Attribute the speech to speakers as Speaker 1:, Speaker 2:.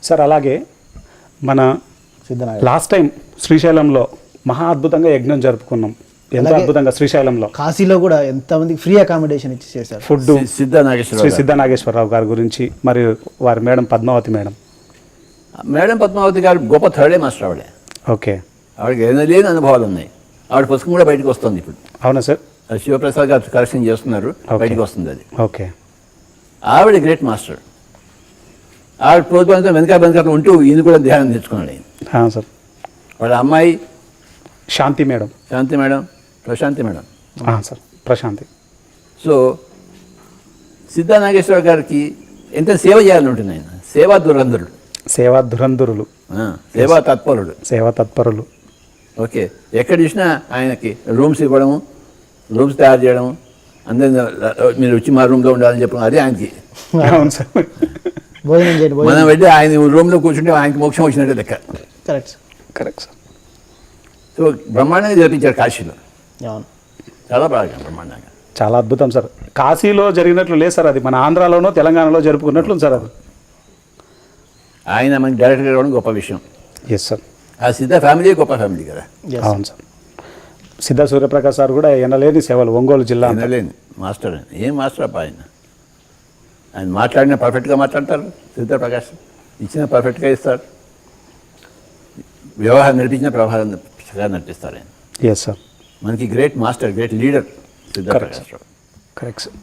Speaker 1: Sir అలాగే మన last time శ్రీశైలంలో మహా అద్భుతంగా యజ్ఞం జరుపుకున్నాం. ఎంత అద్భుతంగా శ్రీశైలంలో,
Speaker 2: కాశీలో కూడా ఎంతమందికి ఫ్రీ అకామిడేషన్ ఇచ్చి చేశారు.
Speaker 1: ఫుడ్ శ్రీ సిద్ధ నాగేశ్వరరావు గారి గురించి మరియు వారి మేడం పద్మావతి మేడం
Speaker 3: పద్మావతి గారు గొప్ప థర్డే మాస్టర్ ఆవిడ.
Speaker 1: ఓకే,
Speaker 3: ఆవిడకి లేని అనుభవాలు ఉన్నాయి. ఆవిడ పుస్తకం కూడా బయటకు వస్తుంది ఇప్పుడు.
Speaker 1: అవునా సార్?
Speaker 3: శివప్రసాద్ గారు కరెక్షన్ చేస్తున్నారు, బయటకు వస్తుంది అది.
Speaker 1: ఓకే,
Speaker 3: ఆవిడ గ్రేట్ మాస్టర్. ఆవిడ ప్రోత్సాహంతో వెనక ఉంటూ ఈయన కూడా ధ్యానం తెచ్చుకున్నాడు ఆయన.
Speaker 1: సార్
Speaker 3: వాళ్ళ అమ్మాయి
Speaker 1: Shanti madam,
Speaker 3: Prashanti madam
Speaker 1: sir, Prashanti.
Speaker 3: So Siddha Nageswara గారికి ఎంత సేవ చేయాలని ఉంటుంది ఆయన. సేవా దురంధరుడు, సేవా తత్పరులు. ఓకే, ఎక్కడ చూసినా ఆయనకి రూమ్స్ ఇవ్వడము, రూమ్స్ తయారు చేయడము, అందరినీ మీరు వచ్చి మా రూమ్లో ఉండాలని చెప్పడం, అదే ఆయనకి.
Speaker 1: అవును సార్,
Speaker 3: మనం వెళ్ళి ఆయన రూమ్లో కూర్చుంటే ఆయనకి మోక్షం వచ్చినట్టే లెక్క.
Speaker 1: Correct sir.
Speaker 3: సో బ్రహ్మాండంగా జరిపించారు కాశీలో, చాలా బాగా బ్రహ్మాండంగా,
Speaker 1: చాలా అద్భుతం సార్. కాశీలో జరిగినట్లు లేదు సార్, అది మన ఆంధ్రాలోనో తెలంగాణలో జరుపుకున్నట్లు సార్. అది
Speaker 3: ఆయన మనకి డైరెక్ట్గా రావడం గొప్ప విషయం.
Speaker 1: Yes sir.
Speaker 3: ఆ సిద్ధ ఫ్యామిలీ గొప్ప ఫ్యామిలీ కదా.
Speaker 1: అవును సార్. సిద్ధ సూర్యప్రకాష్ సార్ కూడా ఎనలేని సేవలు, ఒంగోలు జిల్లా
Speaker 3: ఎనలేని మాస్టర్. ఏం మాస్టర్ అప్ప ఆయన మాట్లాడినా పర్ఫెక్ట్గా మాట్లాడతారు. సూర్యప్రకాష్ ఇచ్చిన పర్ఫెక్ట్గా ఇస్తారు, వ్యవహారం నడిపించిన వ్యవహారంగా నడిపిస్తారు ఆయన.
Speaker 1: Yes sir.
Speaker 3: మనకి great master, great leader Siddhaprakash.
Speaker 1: Correct sir.